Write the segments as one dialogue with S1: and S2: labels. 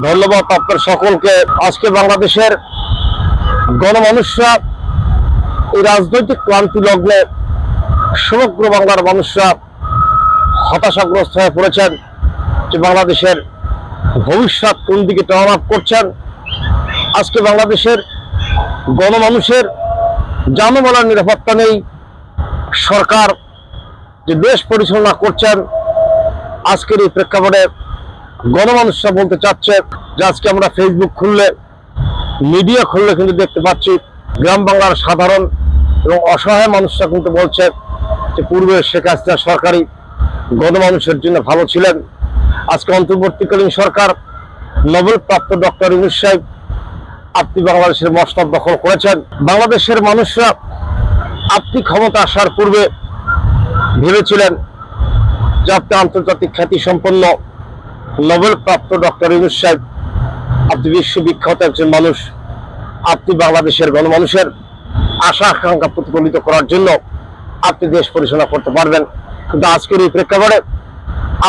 S1: ধন্যবাদ আপনার সকলকে। আজকে বাংলাদেশের গণমানুষরা এই রাজনৈতিক ক্লান্তি লগ্নে সমগ্র বাংলার মানুষরা হতাশাগ্রস্ত হয়ে পড়েছেন যে বাংলাদেশের ভবিষ্যৎ কোন দিকে টার্ন আপ করছেন। আজকে বাংলাদেশের গণমানুষের জানমালের নিরাপত্তা নেই। সরকার যে দেশ পরিচালনা করছেন, আজকের এই প্রেক্ষাপটে গণমানুষরা বলতে চাচ্ছে যে আজকে আমরা ফেসবুক খুললে, মিডিয়া খুললে কিন্তু দেখতে পাচ্ছি গ্রাম বাংলার সাধারণ এবং অসহায় মানুষরা কিন্তু বলছে যে পূর্বে শেখ হাসিনা সরকারই গণমানুষের জন্য ভালো ছিলেন। আজকে অন্তর্বর্তীকালীন সরকার নোবেল প্রাপ্ত ডক্টর ইউনূস সাহেব আপনি বাংলাদেশের মসনদ দখল করেছেন। বাংলাদেশের মানুষরা আপনি ক্ষমতা আসার পূর্বে ভেবেছিলেন যে আপনি আন্তর্জাতিক খ্যাতি সম্পন্ন নোবেল প্রাপ্ত ডক্টর ইউনূস সাহেব, আপনি বিশ্ববিখ্যাত একজন মানুষ, আপনি বাংলাদেশের গণমানুষের আশা আকাঙ্ক্ষা প্রতিফলিত করার জন্য আপনি দেশ পরিচালনা করতে পারবেন। কিন্তু আজকের এই প্রেক্ষাপটে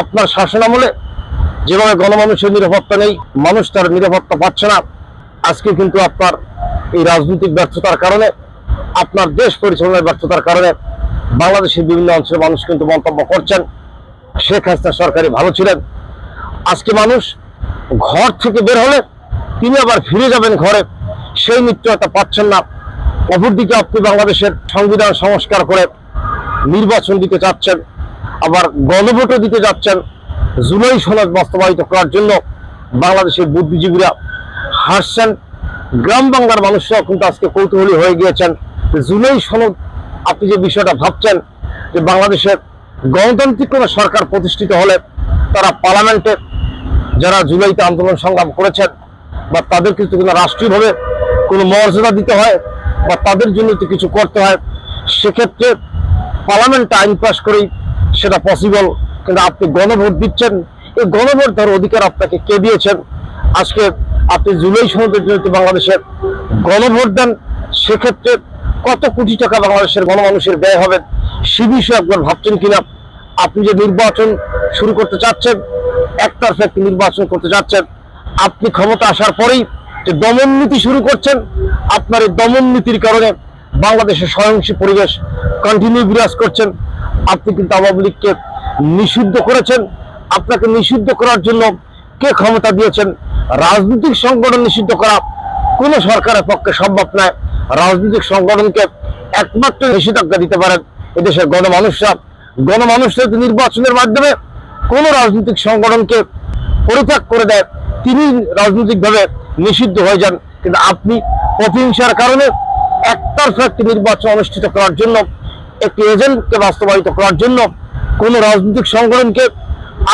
S1: আপনার শাসনামলে যেভাবে গণমানুষের নিরাপত্তা নেই, মানুষ তার নিরাপত্তা পাচ্ছে না। আজকে কিন্তু আপনার এই রাজনৈতিক ব্যর্থতার কারণে, আপনার দেশ পরিচালনার ব্যর্থতার কারণে বাংলাদেশের বিভিন্ন অঞ্চলের মানুষ কিন্তু মন্তব্য করছেন শেখ হাসিনা সরকারই ভালো ছিলেন। আজকে মানুষ ঘর থেকে বের হলে তিনি আবার ফিরে যাবেন ঘরে, সেই নিশ্চয়তা পাচ্ছেন না। অপরদিকে আপনি বাংলাদেশের সংবিধান সংস্কার করে নির্বাচন দিতে চাচ্ছেন, আবার গণভোটও দিতে যাচ্ছেন। জুলাই সনদ বাস্তবায়িত করার জন্য বাংলাদেশের বুদ্ধিজীবীরা হাসছেন, গ্রাম বাংলার মানুষরাও কিন্তু আজকে কৌতূহলী হয়ে গিয়েছেন। জুলাই সনদ আপনি যে বিষয়টা ভাবছেন যে বাংলাদেশের গণতান্ত্রিক কোনো সরকার প্রতিষ্ঠিত হলে তারা পার্লামেন্টে যারা জুলাইতে আন্দোলন সংগ্রাম করেছেন বা তাদের কিন্তু কোনো রাষ্ট্রীয়ভাবে কোনো মর্যাদা দিতে হয় বা তাদের জন্য তো কিছু করতে হয়, সেক্ষেত্রে পার্লামেন্টে আইন পাস করেই সেটা পসিবল। কিন্তু আপনি গণভোট দিচ্ছেন, এই গণভোট দেওয়ার অধিকার আপনাকে কে দিয়েছেন? আজকে আপনি জুলাই সনদের জন্য বাংলাদেশের গণভোট দেন, সেক্ষেত্রে কত কোটি টাকা বাংলাদেশের গণমানুষের ব্যয় হবে সে বিষয়ে একবার ভাবছেন কিনা? আপনি যে নির্বাচন শুরু করতে চাচ্ছেন, একতরফা একটি নির্বাচন করতে চাচ্ছেন, আপনি ক্ষমতা আসার পরেই যে দমন নীতি শুরু করছেন, আপনার এই দমন নীতির কারণে বাংলাদেশের সহিংস পরিবেশ কন্টিনিউ বিরাজ করছেন। আপনি কিন্তু আওয়ামী লীগকে নিষিদ্ধ করেছেন। আপনাকে নিষিদ্ধ করার জন্য কে ক্ষমতা দিয়েছেন? রাজনৈতিক সংগঠন নিষিদ্ধ করা কোনো সরকারের পক্ষে সম্ভব নয়। রাজনৈতিক সংগঠনকে একমাত্র নিষেধাজ্ঞা দিতে পারেন এদেশের গণমানুষরা। গণমানুষরা নির্বাচনের মাধ্যমে কোন রাজনৈতিক সংগঠনকে পরিত্যাগ করে দেয়, তিনি রাজনৈতিকভাবে নিষিদ্ধ হয়ে যান। কিন্তু আপনি প্রতিহিংসার কারণে একতরফা একটি নির্বাচন অনুষ্ঠিত করার জন্য, একটি এজেন্টকে বাস্তবায়িত করার জন্য কোন রাজনৈতিক সংগঠনকে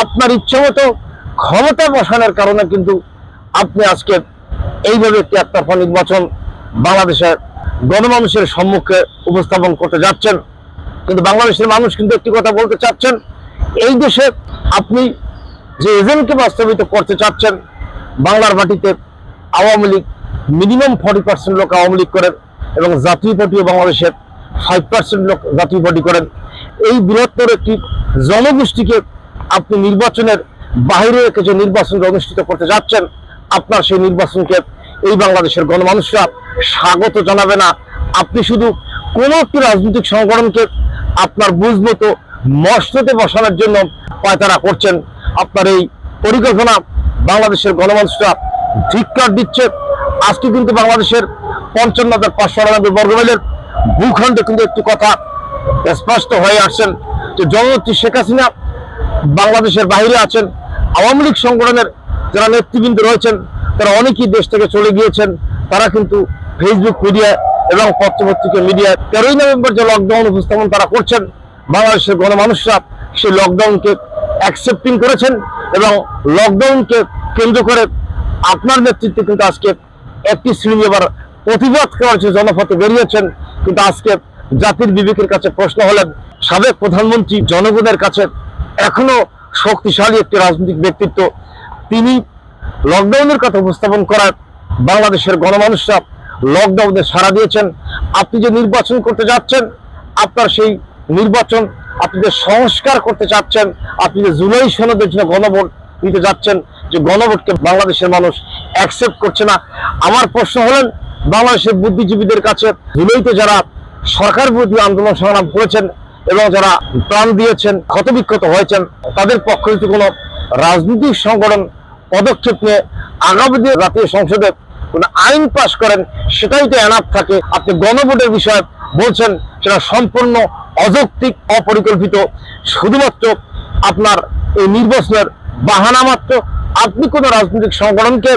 S1: আপনার ইচ্ছামতো ক্ষমতা বসানোর কারণে কিন্তু আপনি আজকে এইভাবে একটি একতরফা নির্বাচন বাংলাদেশের গণমানুষের সম্মুখে উপস্থাপন করতে যাচ্ছেন। কিন্তু বাংলাদেশের মানুষ কিন্তু একটি কথা বলতে চাচ্ছেন, এই দেশে আপনি যে এজেন্টকে বাস্তবায়িত করতে চাচ্ছেন, বাংলার মাটিতে আওয়ামী লীগ মিনিমাম 40% লোক আওয়ামী লীগ করেন এবং জাতীয় পার্টিও বাংলাদেশের 5% লোক জাতীয় পার্টি করেন। এই বৃহত্তর একটি জনগোষ্ঠীকে আপনি নির্বাচনের বাইরে রেখে যে নির্বাচনটা অনুষ্ঠিত করতে যাচ্ছেন, আপনার সেই নির্বাচনকে এই বাংলাদেশের গণমানুষরা স্বাগত জানাবে না। আপনি শুধু কোনো একটি রাজনৈতিক সংগঠনকে আপনার বুঝ মতো মসনদে বসানোর জন্য পায়তারা করছেন। আপনার এই পরিকল্পনা বাংলাদেশের গণমানুষরা ধিক্কার দিচ্ছে। আজকে কিন্তু বাংলাদেশের 55,598 বর্গমাইলের ভূখণ্ডে কিন্তু একটি কথা স্পষ্ট হয়ে আসছেন যে জননেত্রী শেখ হাসিনা বাংলাদেশের বাইরে আছেন। আওয়ামী লীগ সংগঠনের যারা নেতৃবৃন্দ রয়েছেন তারা অনেকেই দেশ থেকে চলে গিয়েছেন। তারা কিন্তু ফেসবুক মিডিয়া এবং পত্রপত্রিকা মিডিয়ায় 13ই নভেম্বর যে লকডাউন উপস্থাপন তারা করছেন, বাংলাদেশের গণমানুষরা সেই লকডাউনকে অ্যাকসেপ্টিং করেছেন এবং লকডাউনকে কেন্দ্র করে আপনার নেতৃত্বে কিন্তু আজকে একটি শ্রেণী আবার প্রতিবাদ করার জন্য জনপথে বেরিয়েছেন। কিন্তু আজকে জাতির বিবেকের কাছে প্রশ্ন হলেন, সাবেক প্রধানমন্ত্রী জনগণের কাছে এখনো শক্তিশালী একটি রাজনৈতিক ব্যক্তিত্ব, তিনি লকডাউনের কথা উপস্থাপন করার বাংলাদেশের গণমানুষরা লকডাউনে সাড়া দিয়েছেন। আপনি যে নির্বাচন করতে যাচ্ছেন, আপনার সেই নির্বাচন আপনি যে সংস্কার করতে চাচ্ছেন, আপনি যে জুলাই সনদের জন্য গণভোট দিতে যাচ্ছেন, যে গণভোটকে বাংলাদেশের মানুষ অ্যাকসেপ্ট করছে না। আমার প্রশ্ন হলেন, বাংলাদেশের বুদ্ধিজীবীদের কাছে ধুলোইতে যারা সরকার বিরোধী আন্দোলন সংগ্রাম করেছেন এবং যারা প্রাণ দিয়েছেন, ক্ষতবিক্ষত হয়েছেন, তাদের পক্ষে যদি কোনো রাজনৈতিক সংগঠন পদক্ষেপ নিয়ে আগামী দিনে জাতীয় সংসদে কোনো আইন পাশ করেন, সেটাই তো এনাফ থাকে। আপনি গণভোটের বিষয়ে বলছেন সেটা সম্পূর্ণ অযৌক্তিক, অপরিকল্পিত, শুধুমাত্র আপনার এই নির্বাচনের বাহানা মাত্র। আপনি কোনো রাজনৈতিক সংগঠনকে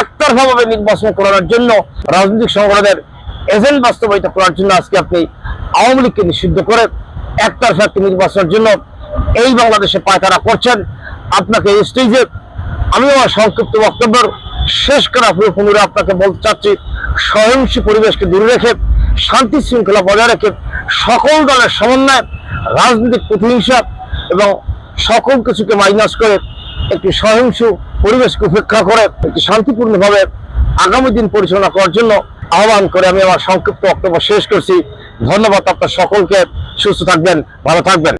S1: একতরফাভাবে নির্বাচন করানোর জন্য, রাজনৈতিক সংগঠনের এজেন্ট বাস্তবায়িত করার জন্য আজকে আপনি আওয়ামী লীগকে নিষিদ্ধ করে একতরফা একটি নির্বাচনের জন্য এই বাংলাদেশে পায়তারা করছেন। আপনাকে এই স্টেজে আমি আমার সংক্ষিপ্ত বক্তব্য শেষ করার পুনরায় আপনাকে বলতে চাচ্ছি, সহিংস পরিবেশকে দূরে রেখে, শান্তি শৃঙ্খলা বজায় রেখে, সকল দলের সমন্বয়ে, রাজনৈতিক প্রতিহিংসা এবং সকল কিছুকে মাইনাস করে একটি সহিংস পরিবেশকে উপেক্ষা করে একটি শান্তিপূর্ণভাবে আগামী দিন পরিচালনা করার জন্য আহ্বান করে আমি আমার সংক্ষিপ্ত বক্তব্য শেষ করছি। ধন্যবাদ আপনার সকলকে। সুস্থ থাকবেন, ভালো থাকবেন।